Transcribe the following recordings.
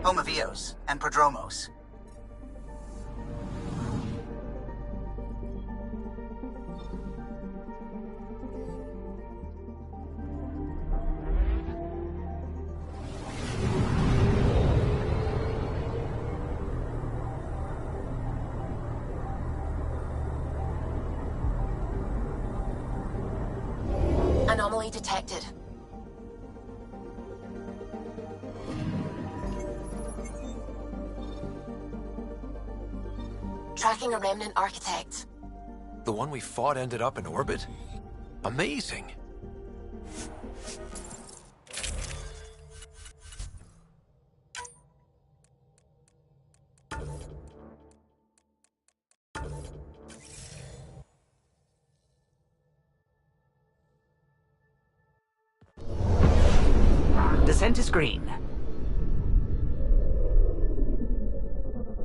home of Eos and Prodromos. Anomaly detected. Tracking a remnant architect. The one we fought ended up in orbit? Amazing. Descent is green.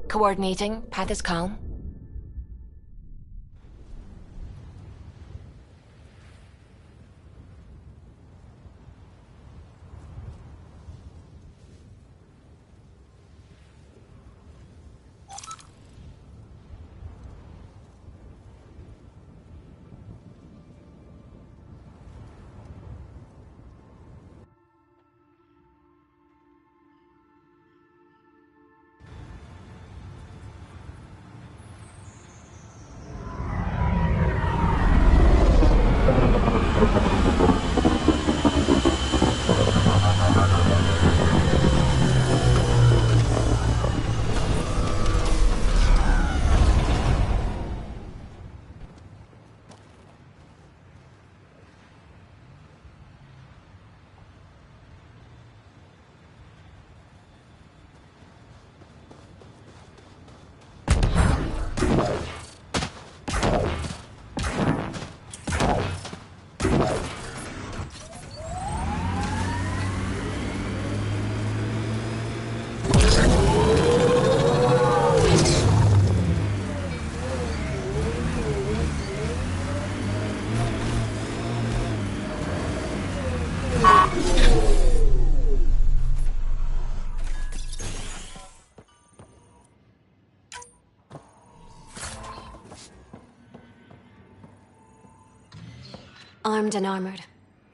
Coordinating. Path is calm. Armed and armored.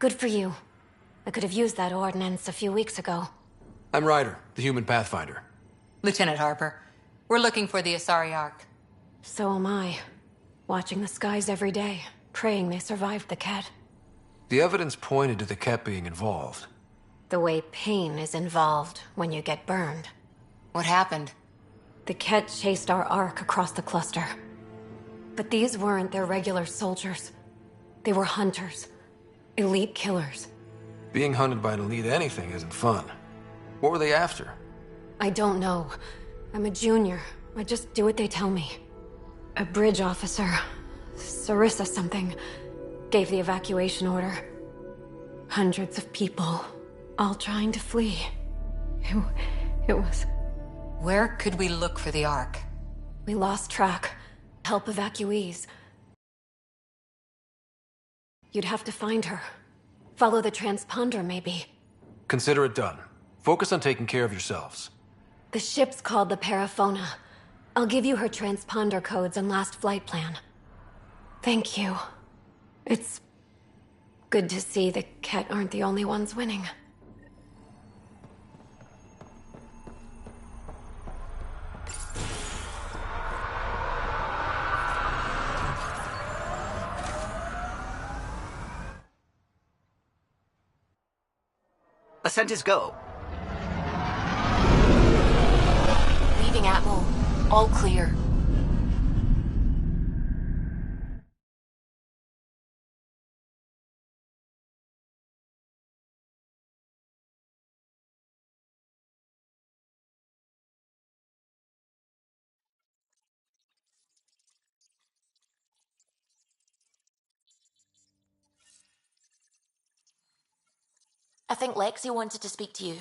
Good for you. I could have used that ordnance a few weeks ago. I'm Ryder, the human pathfinder. Lieutenant Harper, we're looking for the Asari Ark. So am I. Watching the skies every day, praying they survived the Ket. The evidence pointed to the Ket being involved. The way pain is involved when you get burned. What happened? The Ket chased our Ark across the cluster. But these weren't their regular soldiers. They were hunters. Elite killers. Being hunted by an elite anything isn't fun. What were they after? I don't know. I'm a junior. I just do what they tell me. A bridge officer, Sarissa something, gave the evacuation order. Hundreds of people, all trying to flee. It was... Where could we look for the Ark? We lost track. Help evacuees. You'd have to find her. Follow the transponder, maybe. Consider it done. Focus on taking care of yourselves. The ship's called the Paraphona. I'll give you her transponder codes and last flight plan. Thank you. It's good to see the Ket aren't the only ones winning. Ascent is go. Leaving Atmo. All clear. I think Lexi wanted to speak to you.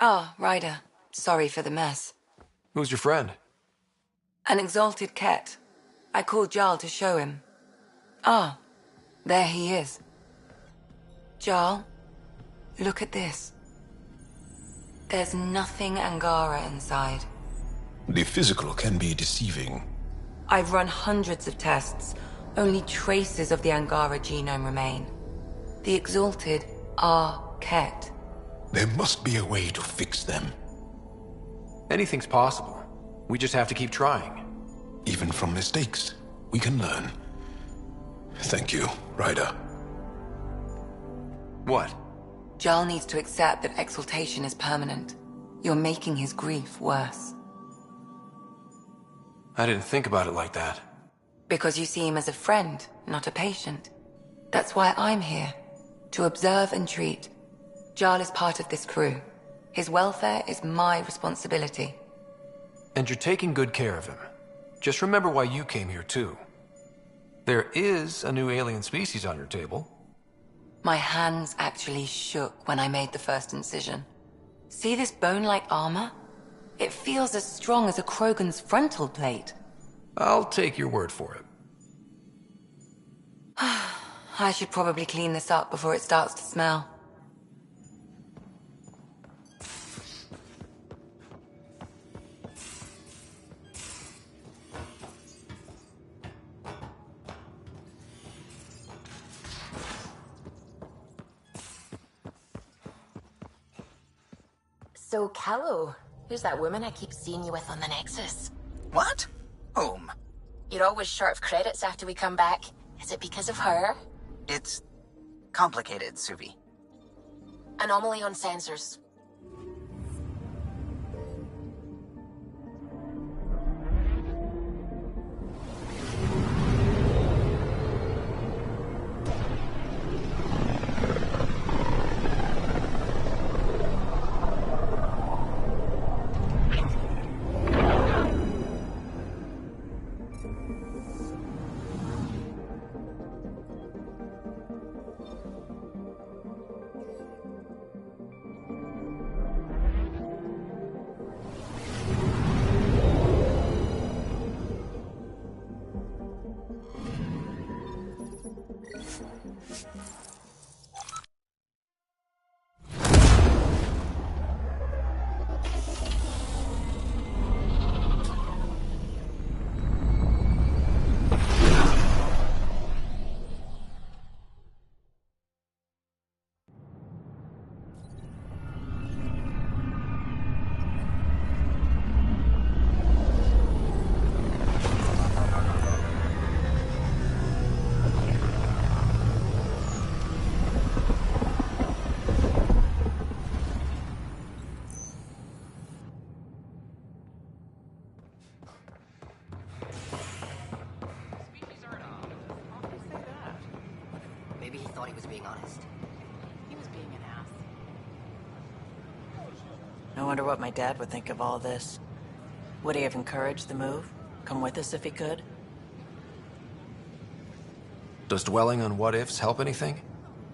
Ah, Ryder. Sorry for the mess. Who's your friend? An exalted cat. I called Jarl to show him. Ah, there he is. Jarl, look at this. There's nothing Angara inside. The physical can be deceiving. I've run hundreds of tests. Only traces of the Angara genome remain. The exalted are Ket. There must be a way to fix them. Anything's possible. We just have to keep trying. Even from mistakes, we can learn. Thank you, Ryder. What? Jarl needs to accept that exaltation is permanent. You're making his grief worse. I didn't think about it like that. Because you see him as a friend, not a patient. That's why I'm here. To observe and treat. Jarl is part of this crew. His welfare is my responsibility. And you're taking good care of him. Just remember why you came here, too. There is a new alien species on your table. My hands actually shook when I made the first incision. See this bone-like armor? It feels as strong as a Krogan's frontal plate. I'll take your word for it. I should probably clean this up before it starts to smell. So, Callow, who's that woman I keep seeing you with on the Nexus? What? Whom? You're always short of credits after we come back. Is it because of her? It's complicated, Suvi. Anomaly on sensors. Maybe he thought he was being honest. He was being an ass. I wonder what my dad would think of all this. Would he have encouraged the move? Come with us if he could? Does dwelling on what-ifs help anything?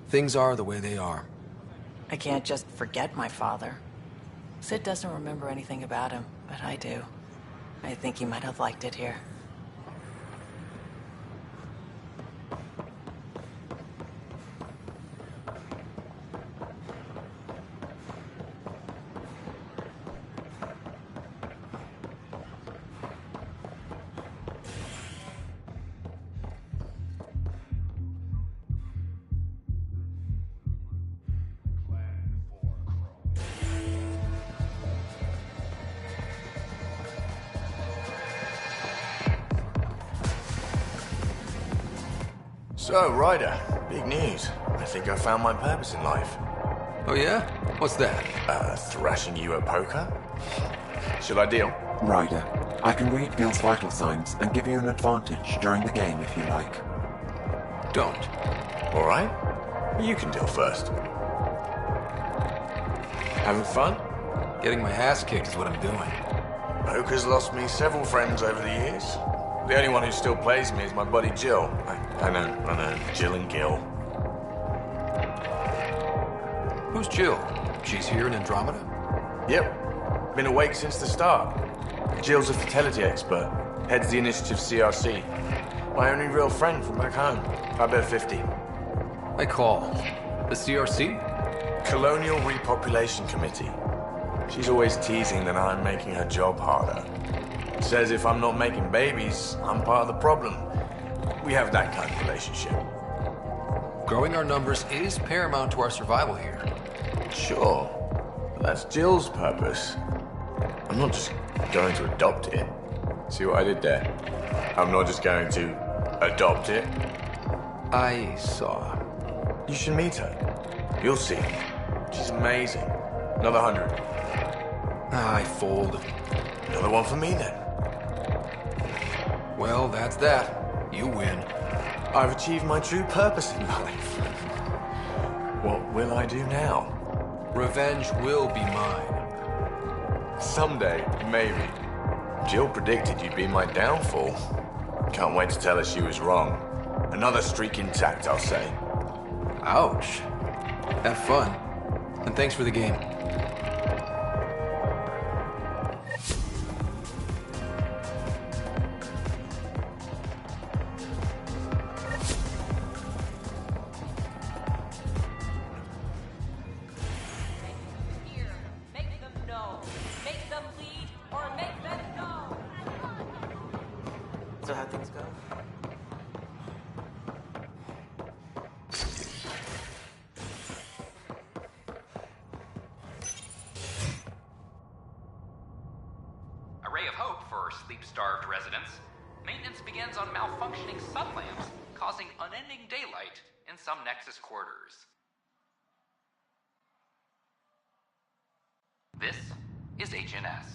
Things are the way they are. I can't just forget my father. Sid doesn't remember anything about him, but I do. I think he might have liked it here. So, Ryder, big news. I think I found my purpose in life. Oh yeah? What's that? Thrashing you at poker? Shall I deal? Ryder, I can read Gil's vital signs and give you an advantage during the game if you like. Don't. Alright. You can deal first. Having fun? Getting my ass kicked is what I'm doing. Poker's lost me several friends over the years. The only one who still plays me is my buddy Jill. I know. Jill and Gil. Who's Jill? She's here in Andromeda? Yep. Been awake since the start. Jill's a fertility expert. Heads the initiative CRC. My only real friend from back home. I bet 50. I call. The CRC? Colonial Repopulation Committee. She's always teasing that I'm making her job harder. Says if I'm not making babies, I'm part of the problem. We have that kind of relationship. Growing our numbers is paramount to our survival here. Sure. But that's Jill's purpose. I'm not just going to adopt it. See what I did there? I'm not just going to adopt it. I saw. You should meet her. You'll see. She's amazing. Another 100. I fold. Another one for me then. Well, that's that. You win. I've achieved my true purpose in life. What will I do now? Revenge will be mine. Someday, maybe. Jill predicted you'd be my downfall. Can't wait to tell her she was wrong. Another streak intact, I'll say. Ouch. Have fun. And thanks for the game. So how'd things go? A ray of hope for sleep-starved residents. Maintenance begins on malfunctioning sun lamps, causing unending daylight in some Nexus quarters. This is HNS.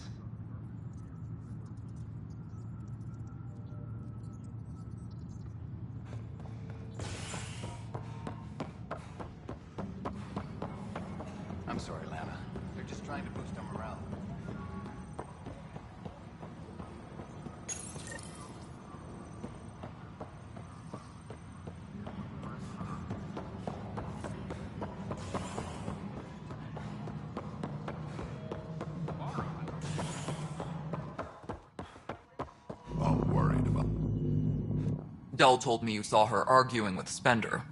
I'm sorry, Lana. They're just trying to boost our morale. Dell told me you saw her arguing with Spender.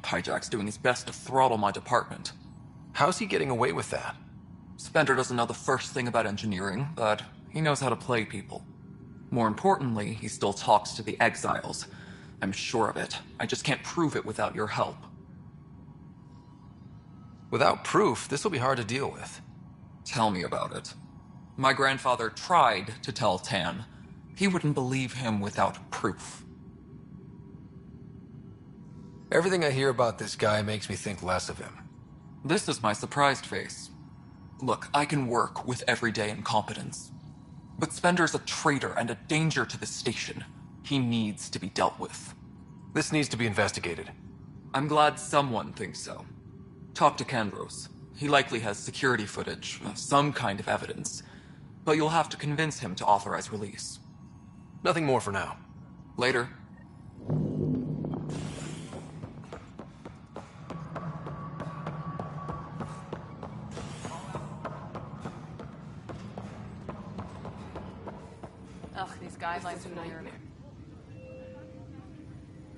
Hijack's doing his best to throttle my department. How's he getting away with that? Spender doesn't know the first thing about engineering, but he knows how to play people. More importantly, he still talks to the exiles. I'm sure of it. I just can't prove it without your help. Without proof, this will be hard to deal with. Tell me about it. My grandfather tried to tell Tan. He wouldn't believe him without proof. Everything I hear about this guy makes me think less of him. This is my surprised face. Look, I can work with everyday incompetence. But Spender's a traitor and a danger to the station. He needs to be dealt with. This needs to be investigated. I'm glad someone thinks so. Talk to Kandros. He likely has security footage, some kind of evidence. But you'll have to convince him to authorize release. Nothing more for now. Later. Ugh, these guidelines are weird.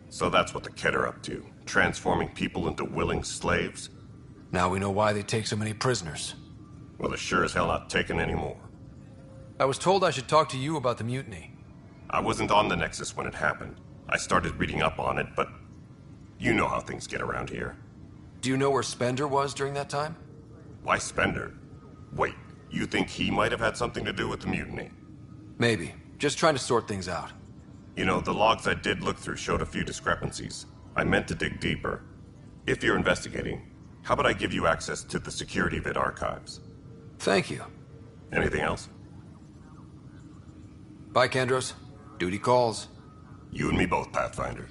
So that's what the Kett are up to, transforming people into willing slaves? Now we know why they take so many prisoners. Well, they're sure as hell not taking any more. I was told I should talk to you about the mutiny. I wasn't on the Nexus when it happened. I started reading up on it, but you know how things get around here. Do you know where Spender was during that time? Why Spender? Wait, you think he might have had something to do with the mutiny? Maybe. Just trying to sort things out. You know, the logs I did look through showed a few discrepancies. I meant to dig deeper. If you're investigating, how about I give you access to the security vid archives? Thank you. Anything else? Bye, Kandros. Duty calls. You and me both, Pathfinder.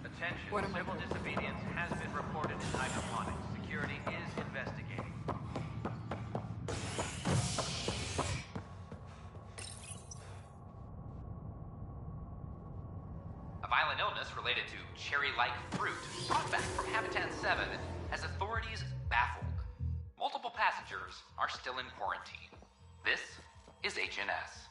Attention, civil disobedience has been reported in hydroponics. Security is investigating. A A violent illness related to cherry-like fruit brought back from Habitat 7 has authorities baffled. Multiple passengers are still in quarantine. This is HNS.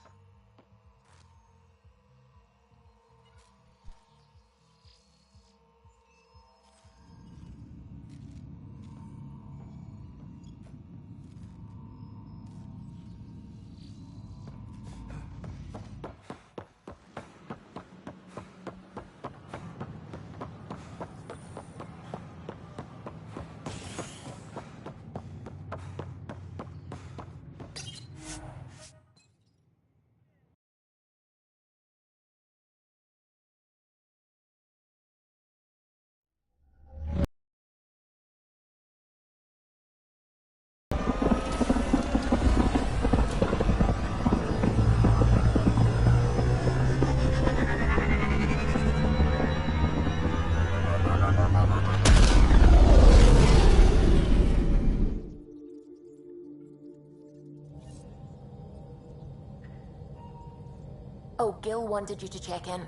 Oh, Gil wanted you to check in.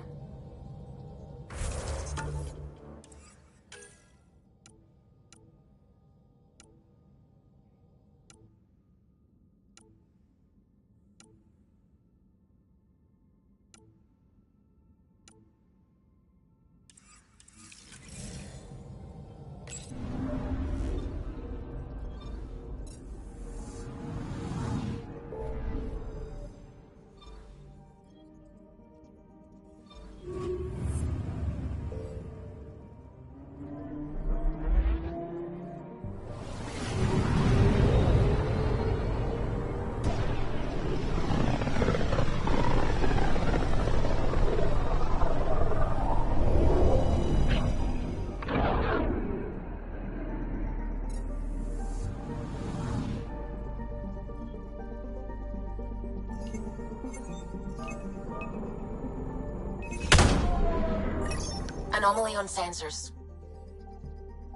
Anomaly on sensors.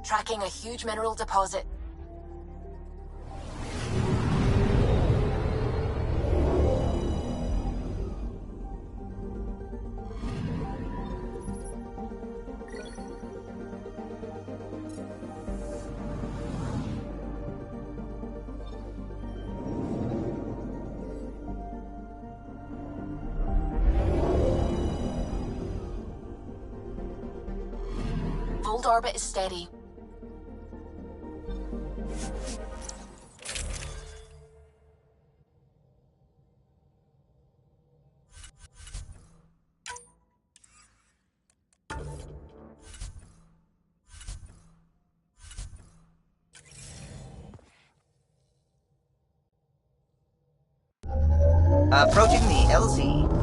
Tracking a huge mineral deposit. Fold orbit is steady. Approaching the LZ.